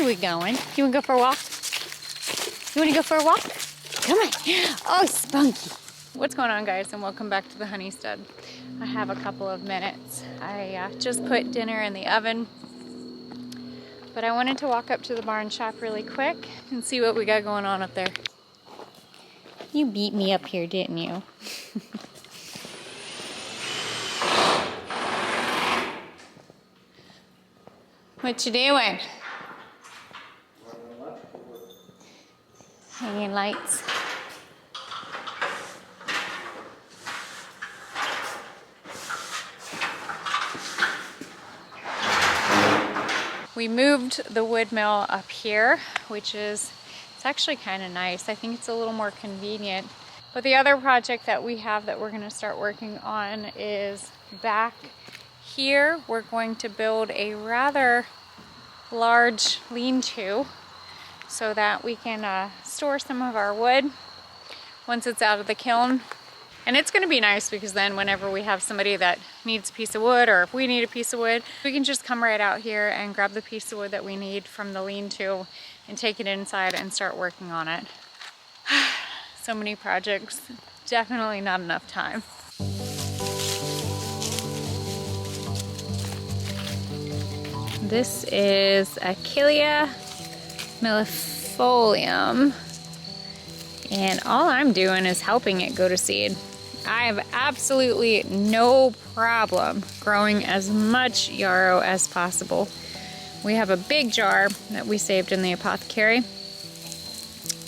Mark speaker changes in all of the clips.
Speaker 1: are we going? You wanna go for a walk? You wanna go for a walk? Come on. Oh, spunky. What's going on, guys, and welcome back to the Honeystead. I have a couple of minutes. I just put dinner in the oven, but I wanted to walk up to the barn shop really quick and see what we got going on up there. You beat me up here, didn't you? What you doing? Hanging lights. We moved the wood mill up here, which is, it's actually kind of nice. I think it's a little more convenient. But the other project that we have that we're going to start working on is back here. We're going to build a rather large lean-to so that we can store some of our wood once it's out of the kiln. And it's going to be nice because then whenever we have somebody that needs a piece of wood, or if we need a piece of wood, we can just come right out here and grab the piece of wood that we need from the lean-to and take it inside and start working on it. So many projects, definitely not enough time. This is Achillea millefolium, and all I'm doing is helping it go to seed. I have absolutely no problem growing as much yarrow as possible. We have a big jar that we saved in the apothecary,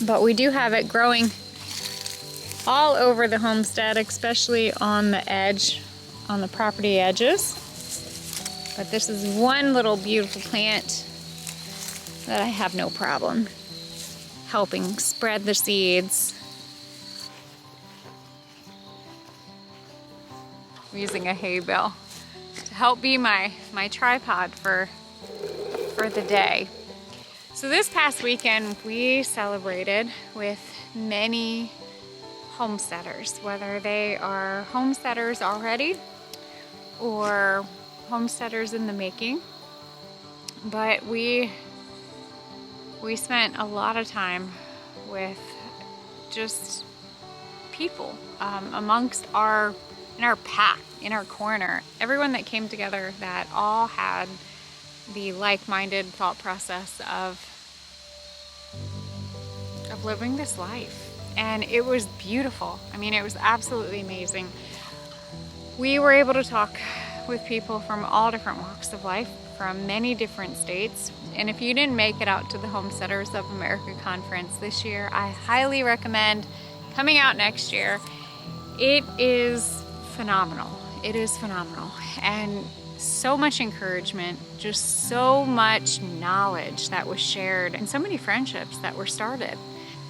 Speaker 1: but we do have it growing all over the homestead, especially on the edge, on the property edges. But this is one little beautiful plant that I have no problem helping spread the seeds. I'm using a hay bale to help be my tripod for the day. So this past weekend we celebrated with many homesteaders, whether they are homesteaders already or homesteaders in the making. But we spent a lot of time with just people amongst in our pack, in our corner. Everyone that came together that all had the like-minded thought process of living this life. And it was beautiful. I mean, it was absolutely amazing. We were able to talk with people from all different walks of life, from many different states. And if you didn't make it out to the Homesteaders of America conference this year, I highly recommend coming out next year. It is phenomenal. It is phenomenal. And so much encouragement, just so much knowledge that was shared, and so many friendships that were started.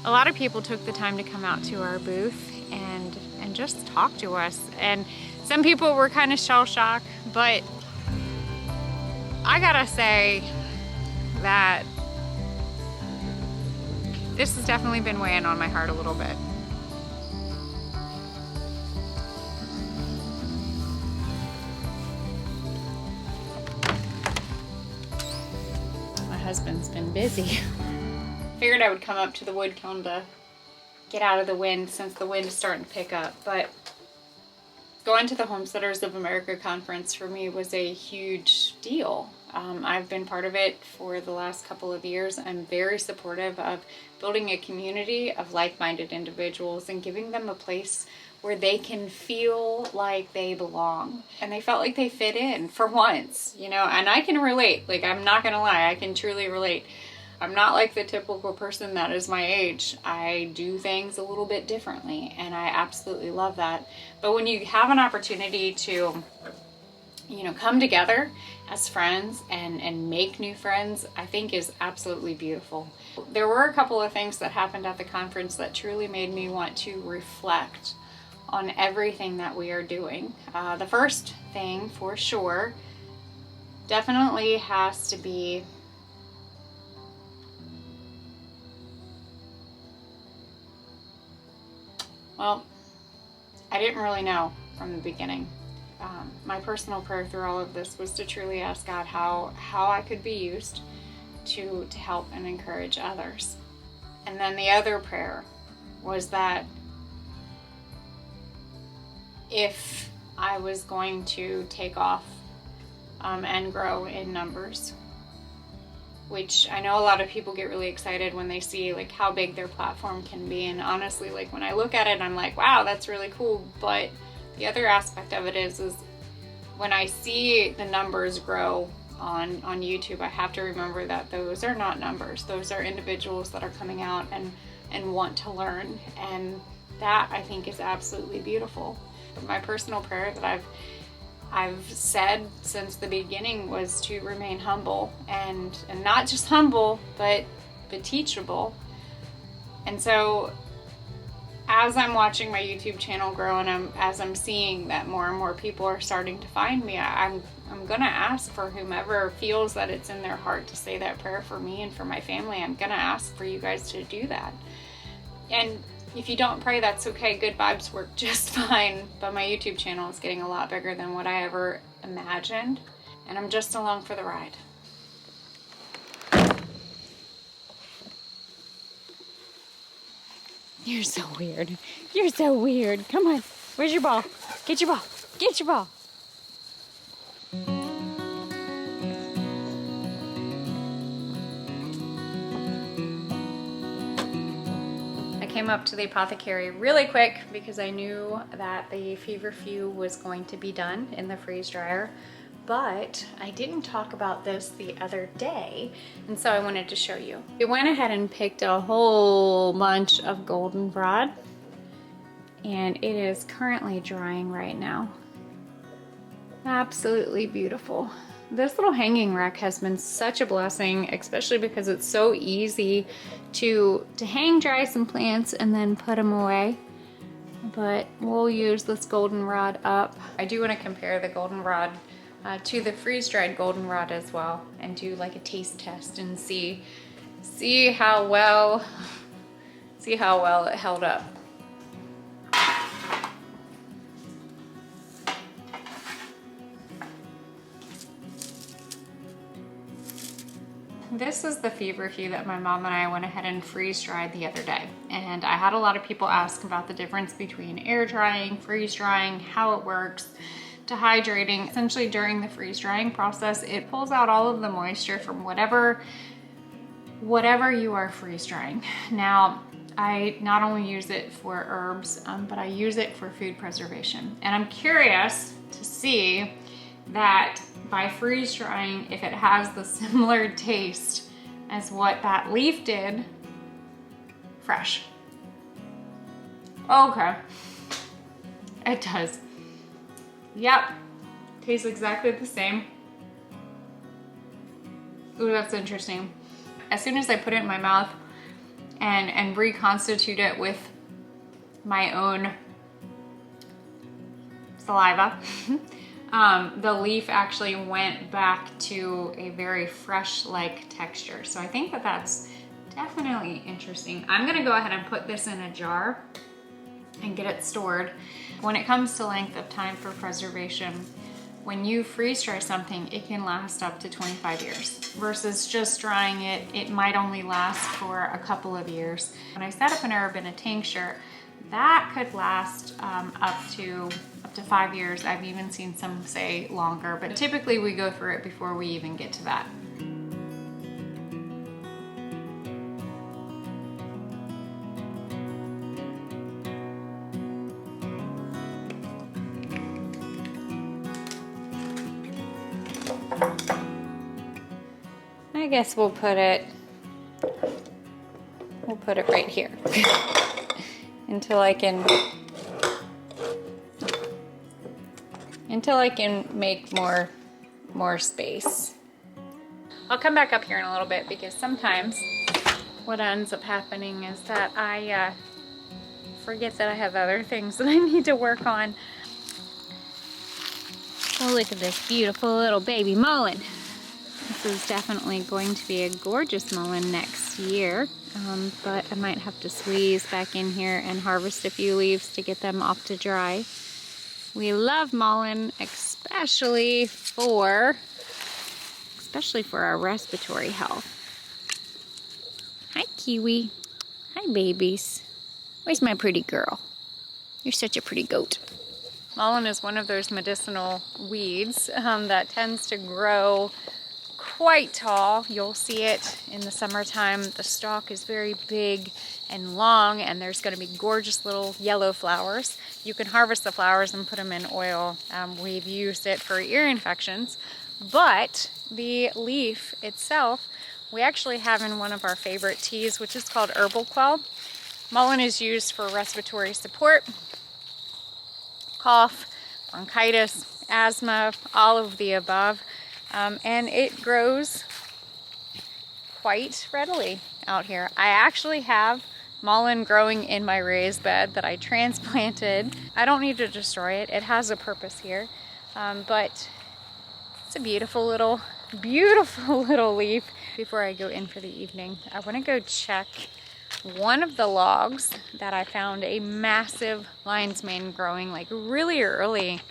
Speaker 1: A lot of people took the time to come out to our booth and just talk to us. And some people were kind of shell-shocked, but I gotta say that this has definitely been weighing on my heart a little bit. My husband's been busy. Figured I would come up to the wood kiln to get out of the wind since the wind is starting to pick up, but going to the Homesteaders of America conference for me was a huge deal. I've been part of it for the last couple of years. I'm very supportive of building a community of like-minded individuals and giving them a place where they can feel like they belong. And they felt like they fit in for once, you know, and I can relate. Like, I'm not gonna lie, I can truly relate. I'm not like the typical person that is my age. I do things a little bit differently, and I absolutely love that. But when you have an opportunity to, you know, come together as friends and make new friends, I think is absolutely beautiful. There were a couple of things that happened at the conference that truly made me want to reflect on everything that we are doing. The first thing, for sure, definitely has to be well, I didn't really know from the beginning. My personal prayer through all of this was to truly ask God how I could be used to help and encourage others. And then the other prayer was that if I was going to take off and grow in numbers, which I know a lot of people get really excited when they see like how big their platform can be. And honestly, like when I look at it, I'm like, wow, that's really cool. But the other aspect of it is when I see the numbers grow on YouTube, I have to remember that those are not numbers. Those are individuals that are coming out and want to learn. And that, I think, is absolutely beautiful. My personal prayer that I've said since the beginning was to remain humble, and not just humble, but teachable. And so as I'm watching my YouTube channel grow, and as I'm seeing that more and more people are starting to find me, I'm gonna ask for whomever feels that it's in their heart to say that prayer for me and for my family. I'm gonna ask for you guys to do that. And if you don't pray, that's okay. Good vibes work just fine. But my YouTube channel is getting a lot bigger than what I ever imagined, and I'm just along for the ride. You're so weird. You're so weird. Come on. Where's your ball? Get your ball. Get your ball. I came up to the apothecary really quick because I knew that the feverfew was going to be done in the freeze dryer, but I didn't talk about this the other day, and so I wanted to show you. We went ahead and picked a whole bunch of goldenrod, and it is currently drying right now. Absolutely beautiful. This little hanging rack has been such a blessing, especially because it's so easy to hang dry some plants and then put them away. But we'll use this goldenrod up. I do want to compare the goldenrod to the freeze-dried goldenrod as well, and do like a taste test and see how well it held up. This is the feverfew that my mom and I went ahead and freeze dried the other day. And I had a lot of people ask about the difference between air drying, freeze drying, how it works, dehydrating. Essentially during the freeze drying process, it pulls out all of the moisture from whatever you are freeze drying. Now, I not only use it for herbs, but I use it for food preservation. And I'm curious to see that by freeze drying, if it has the similar taste as what that leaf did fresh. Okay, it does. Yep, tastes exactly the same. Ooh, that's interesting. As soon as I put it in my mouth and reconstitute it with my own saliva, the leaf actually went back to a very fresh-like texture. So I think that that's definitely interesting. I'm gonna go ahead and put this in a jar and get it stored. When it comes to length of time for preservation, when you freeze dry something, it can last up to 25 years versus just drying it. It might only last for a couple of years. When I set up an herb in a tincture, that could last up to 5 years. I've even seen some say longer, but typically we go through it before we even get to that. I guess we'll put it right here until I can make more space. I'll come back up here in a little bit because sometimes what ends up happening is that I forget that I have other things that I need to work on. Oh, look at this beautiful little baby mullein. This is definitely going to be a gorgeous mullein next year, but I might have to squeeze back in here and harvest a few leaves to get them off to dry. We love mullein, especially for our respiratory health. Kiwi. Hi, babies. Where's my pretty girl? You're such a pretty goat. Mullein is one of those medicinal weeds that tends to grow quite tall. You'll see it in the summertime. The stalk is very big and long, and there's going to be gorgeous little yellow flowers. You can harvest the flowers and put them in oil. We've used it for ear infections, but the leaf itself we actually have in one of our favorite teas, which is called Herbal. Mullein is used for respiratory support, cough, bronchitis, asthma, all of the above. And it grows quite readily out here. I actually have mullein growing in my raised bed that I transplanted. I don't need to destroy it. It has a purpose here. But it's a beautiful little leaf. Before I go in for the evening, I want to go check one of the logs that I found a massive lion's mane growing like really early.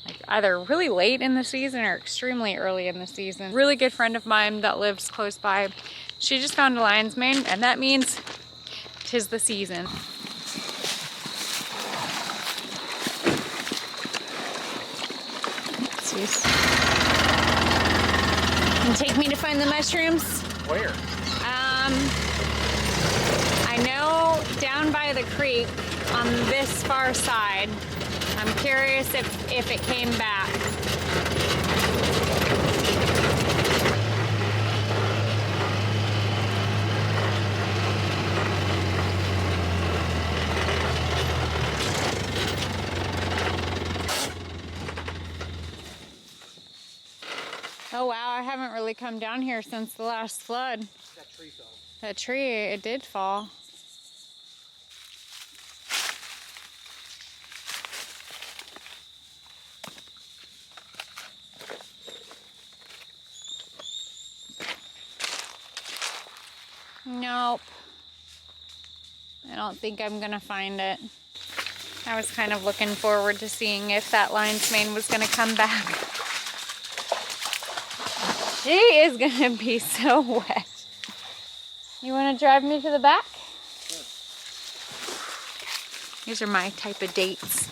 Speaker 1: Like either really late in the season or extremely early in the season. Really good friend of mine that lives close by, she just found a lion's mane, and that means 'tis the season. And take me to find the mushrooms?
Speaker 2: Where?
Speaker 1: I know down by the creek on this far side. I'm curious if it came back. Oh wow, I haven't really come down here since the last flood.
Speaker 2: That tree fell.
Speaker 1: That tree, it did fall. Nope. I don't think I'm gonna find it. I was kind of looking forward to seeing if that lion's mane was gonna come back. She is gonna be so wet. You wanna drive me to the back?
Speaker 2: Sure.
Speaker 1: These are my type of dates.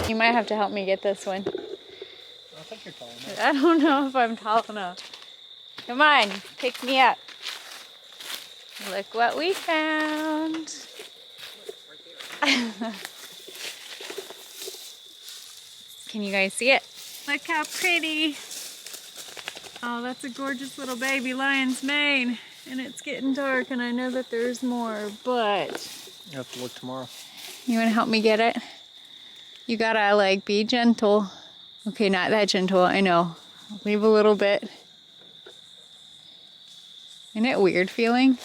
Speaker 1: You might have to help me get this one.
Speaker 2: I think you're tall enough.
Speaker 1: I don't know if I'm tall enough. Come on, pick me up. Look what we found. Can you guys see it? Look how pretty. Oh, that's a gorgeous little baby lion's mane. And it's getting dark, and I know that there's more, but...
Speaker 2: You have to look tomorrow.
Speaker 1: You want to help me get it? You gotta, like, be gentle. Okay, not that gentle, I know. Leave a little bit. Isn't it weird feeling?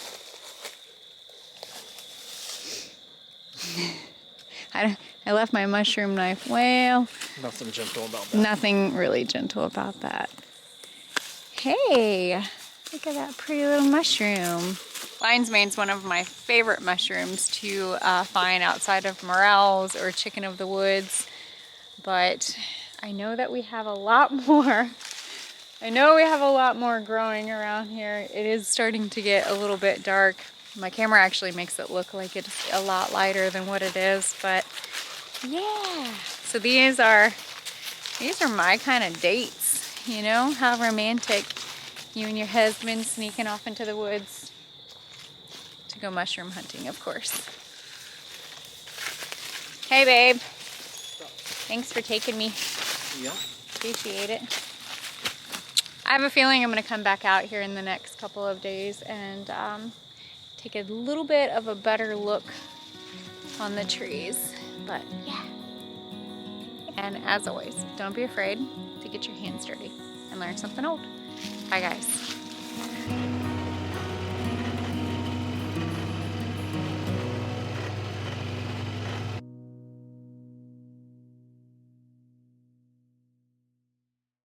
Speaker 1: I left my mushroom knife. Well,
Speaker 2: Nothing gentle about that.
Speaker 1: nothing really gentle about that. Hey, look at that pretty little mushroom. Lion's mane's one of my favorite mushrooms to find outside of morels or chicken of the woods, but I know that we have a lot more. I know we have a lot more growing around here. It is starting to get a little bit dark. My camera actually makes it look like it's a lot lighter than what it is, but yeah. So these are my kind of dates, you know, how romantic. You and your husband sneaking off into the woods to go mushroom hunting, of course. Hey, babe. Thanks for taking me.
Speaker 2: Yeah.
Speaker 1: Appreciate it. I have a feeling I'm going to come back out here in the next couple of days and take a little bit of a better look on the trees. But yeah. And as always, don't be afraid to get your hands dirty and learn something old. Bye, guys.